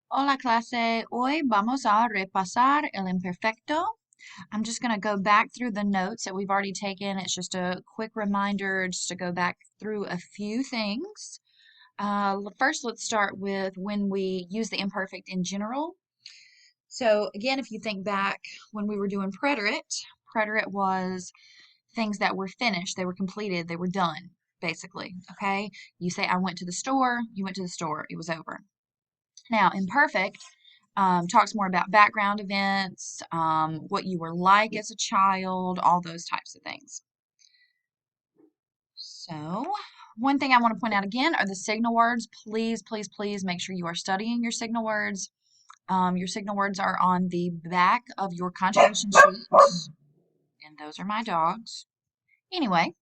Hola clase, hoy vamos a repasar el imperfecto. I'm just going to go back through the notes that we've already taken. It's just a quick reminder just to go back through a few things. First, let's start with when we use the imperfect in general. So again, if you think back when we were doing preterite was things that were finished, they were completed, they were done, basically, okay? You say, I went to the store, you went to the store, it was over. Now, imperfect talks more about background events, what you were like as a child, all those types of things. So, one thing I want to point out again are the signal words. Please, please, please make sure you are studying your signal words. Your signal words are on the back of your conjugation sheet, and those are my dogs. Anyway,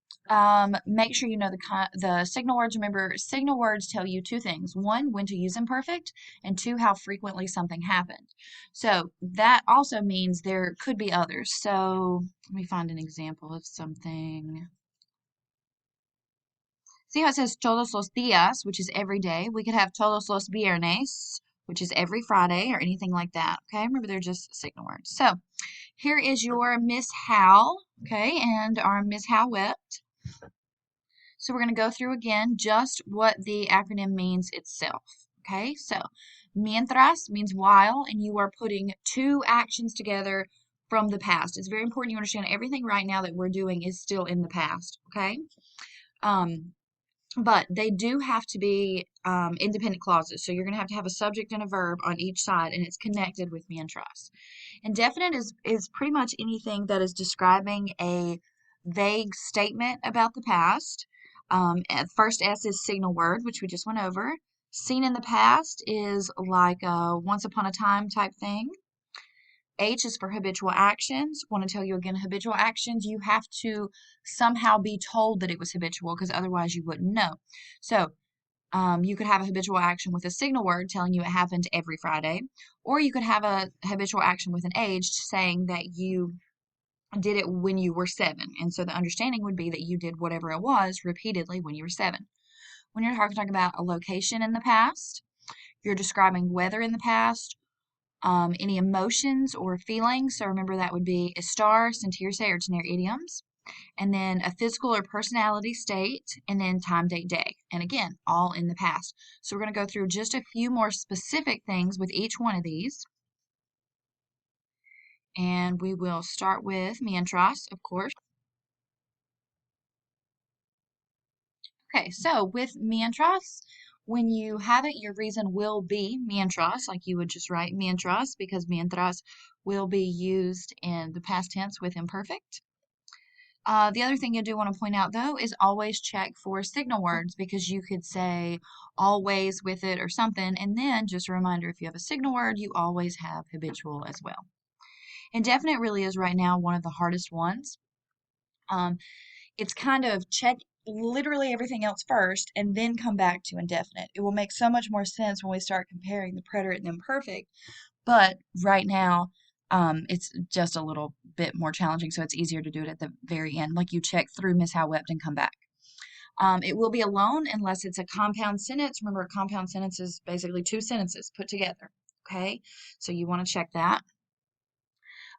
make sure you know the signal words. Remember, signal words tell you two things. One, when to use imperfect, and two, how frequently something happened. So that also means there could be others. So let me find an example of something. See how it says todos los días, which is every day. We could have todos los viernes, which is every Friday, or anything like that. Okay, remember they're just signal words. So here is your Miss Hal, okay, and our Miss Hal wept. So we're going to go through again just what the acronym means itself. Okay, so mientras means while, and you are putting two actions together from the past. It's very important you understand everything right now that we're doing is still in the past. Okay, um, but they do have to be independent clauses. So you're going to have a subject and a verb on each side, and it's connected with mientras. Indefinite is pretty much anything that is describing a vague statement about the past. First S is signal word, which we just went over. Seen in the past is like a once upon a time type thing. H is for habitual actions. Want to tell you again, habitual actions, you have to somehow be told that it was habitual because otherwise you wouldn't know. So you could have a habitual action with a signal word telling you it happened every Friday, or you could have a habitual action with an age saying that you did it when you were 7. And so the understanding would be that you did whatever it was repeatedly when you were 7. When you're talking about a location in the past, you're describing weather in the past, any emotions or feelings. So remember that would be estar, sentirse, or tener idioms. And then a physical or personality state, and then time, date, day. And again, all in the past. So we're going to go through just a few more specific things with each one of these. And we will start with mientras, of course. Okay, so with mientras, when you have it, your reason will be mientras, like you would just write mientras, because mientras will be used in the past tense with imperfect. The other thing you do want to point out though is always check for signal words because you could say always with it or something, and then just a reminder if you have a signal word, you always have habitual as well. Indefinite really is right now one of the hardest ones. It's kind of check literally everything else first and then come back to indefinite. It will make so much more sense when we start comparing the preterite and the imperfect, but right now it's just a little bit more challenging, so it's easier to do it at the very end. Like you check through Miss How Wept and come back. It will be alone unless it's a compound sentence. Remember, a compound sentence is basically two sentences put together. Okay, so you want to check that.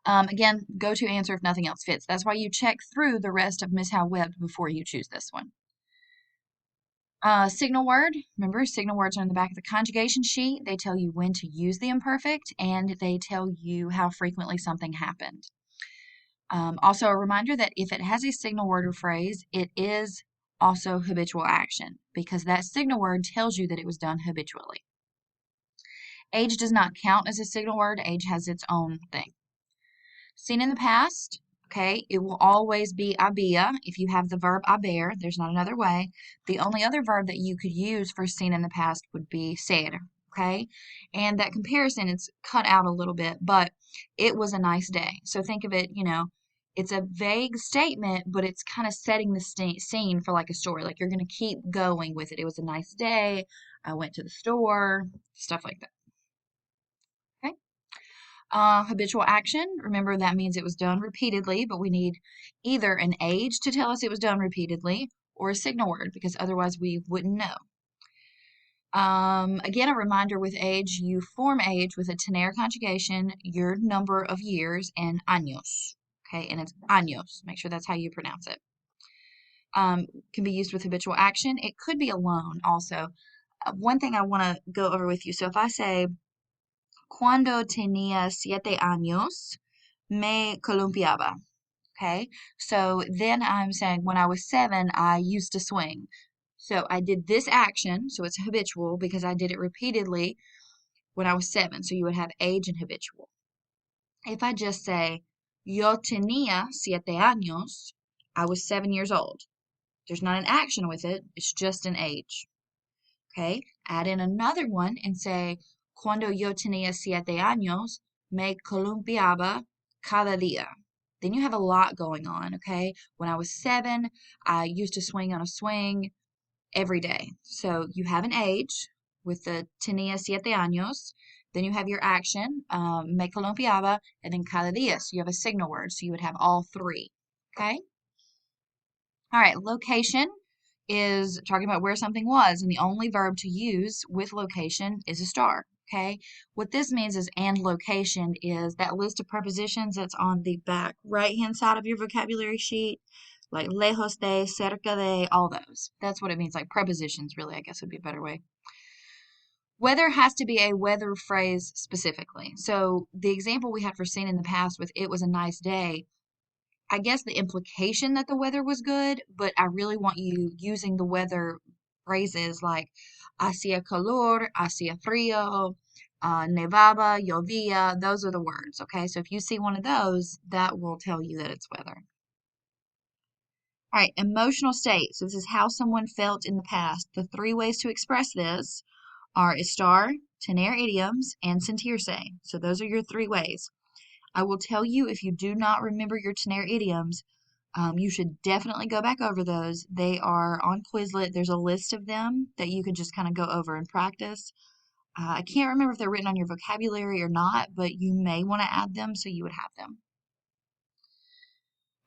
Again, go to answer if nothing else fits. That's why you check through the rest of Miss How Wept before you choose this one. Signal word, remember, signal words are on the back of the conjugation sheet. They tell you when to use the imperfect and they tell you how frequently something happened. Also, a reminder that if it has a signal word or phrase, it is also habitual action because that signal word tells you that it was done habitually. Age does not count as a signal word, age has its own thing. Seen in the past, okay, it will always be había. If you have the verb haber, there's not another way. The only other verb that you could use for seen in the past would be ser, okay? And that comparison is cut out a little bit, but it was a nice day. So think of it, it's a vague statement, but it's kind of setting the scene for like a story. Like you're going to keep going with it. It was a nice day. I went to the store, stuff like that. Okay. Habitual action, remember that means it was done repeatedly, but we need either an age to tell us it was done repeatedly or a signal word because otherwise we wouldn't know. Again, a reminder with age, you form age with a tener conjugation, your number of years, and años. Okay, and it's años. Make sure that's how you pronounce it. Can be used with habitual action. It could be alone also. One thing I want to go over with you. So if I say, cuando tenía 7 años, me columpiaba. Okay, so then I'm saying when I was 7, I used to swing. So I did this action, so it's habitual because I did it repeatedly when I was 7. So you would have age and habitual. If I just say, yo tenía 7 años, I was 7 years old. There's not an action with it, it's just an age. Okay, add in another one and say, cuando yo tenía 7 años, me columpiaba cada día. Then you have a lot going on, okay? When I was 7, I used to swing on a swing every day. So you have an age with the tenía 7 años. Then you have your action, me columpiaba, and then cada día. So you have a signal word. So you would have all three, okay? All right, location is talking about where something was, and the only verb to use with location is a star. Okay, what this means is and location is that list of prepositions that's on the back right hand side of your vocabulary sheet, like lejos de, cerca de, all those. That's what it means, like prepositions, really, I guess would be a better way. Weather has to be a weather phrase specifically. So the example we had for seen in the past with it was a nice day, I guess the implication that the weather was good, but I really want you using the weather phrases like hacía calor, hacía frío, nevaba, llovía. Those are the words, okay? So if you see one of those, that will tell you that it's weather. All right, emotional state. So this is how someone felt in the past. The 3 ways to express this are estar, tener idioms, and sentirse. So those are your 3 ways. I will tell you if you do not remember your tener idioms, you should definitely go back over those. They are on Quizlet. There's a list of them that you can just kind of go over and practice. I can't remember if they're written on your vocabulary or not, but you may want to add them so you would have them.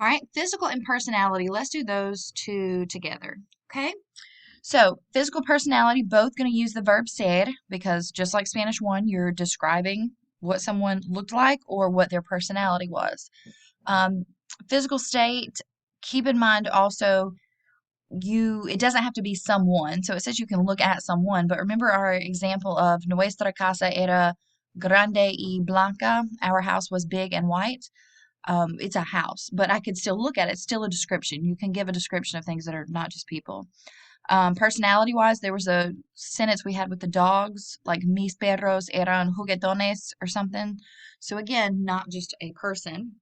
All right, physical and personality. Let's do those 2 together, okay? So, physical personality, both going to use the verb ser because just like Spanish 1, you're describing what someone looked like or what their personality was. Physical state, keep in mind also it doesn't have to be someone. So it says you can look at someone, but remember our example of nuestra casa era grande y blanca. Our house was big and white. It's a house, but I could still look at it. It's still a description. You can give a description of things that are not just people. Personality wise, there was a sentence we had with the dogs, like mis perros eran juguetones or something. So again, not just a person.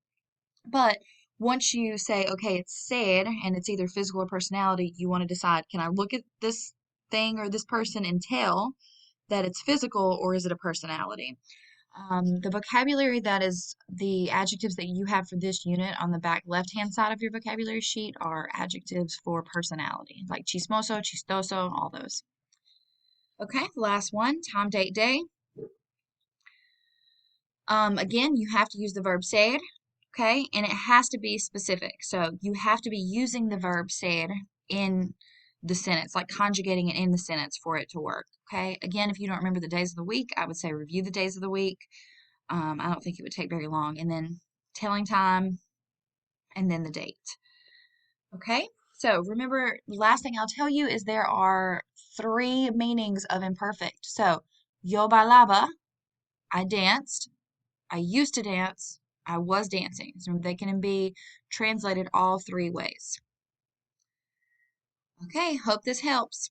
But once you say, okay, it's said and it's either physical or personality, you want to decide, can I look at this thing or this person and tell that it's physical or is it a personality? The vocabulary that is the adjectives that you have for this unit on the back left-hand side of your vocabulary sheet are adjectives for personality, like chismoso, chistoso, all those. Okay, last one, time, date, day. Again, you have to use the verb ser, okay, and it has to be specific. So you have to be using the verb ser in the sentence, like conjugating it in the sentence for it to work, okay? Again, if you don't remember the days of the week, I would say review the days of the week. I don't think it would take very long. And then telling time, and then the date. Okay, so remember, the last thing I'll tell you is there are 3 meanings of imperfect. So, yo bailaba, I danced, I used to dance, I was dancing. So they can be translated all 3 ways. Okay, hope this helps.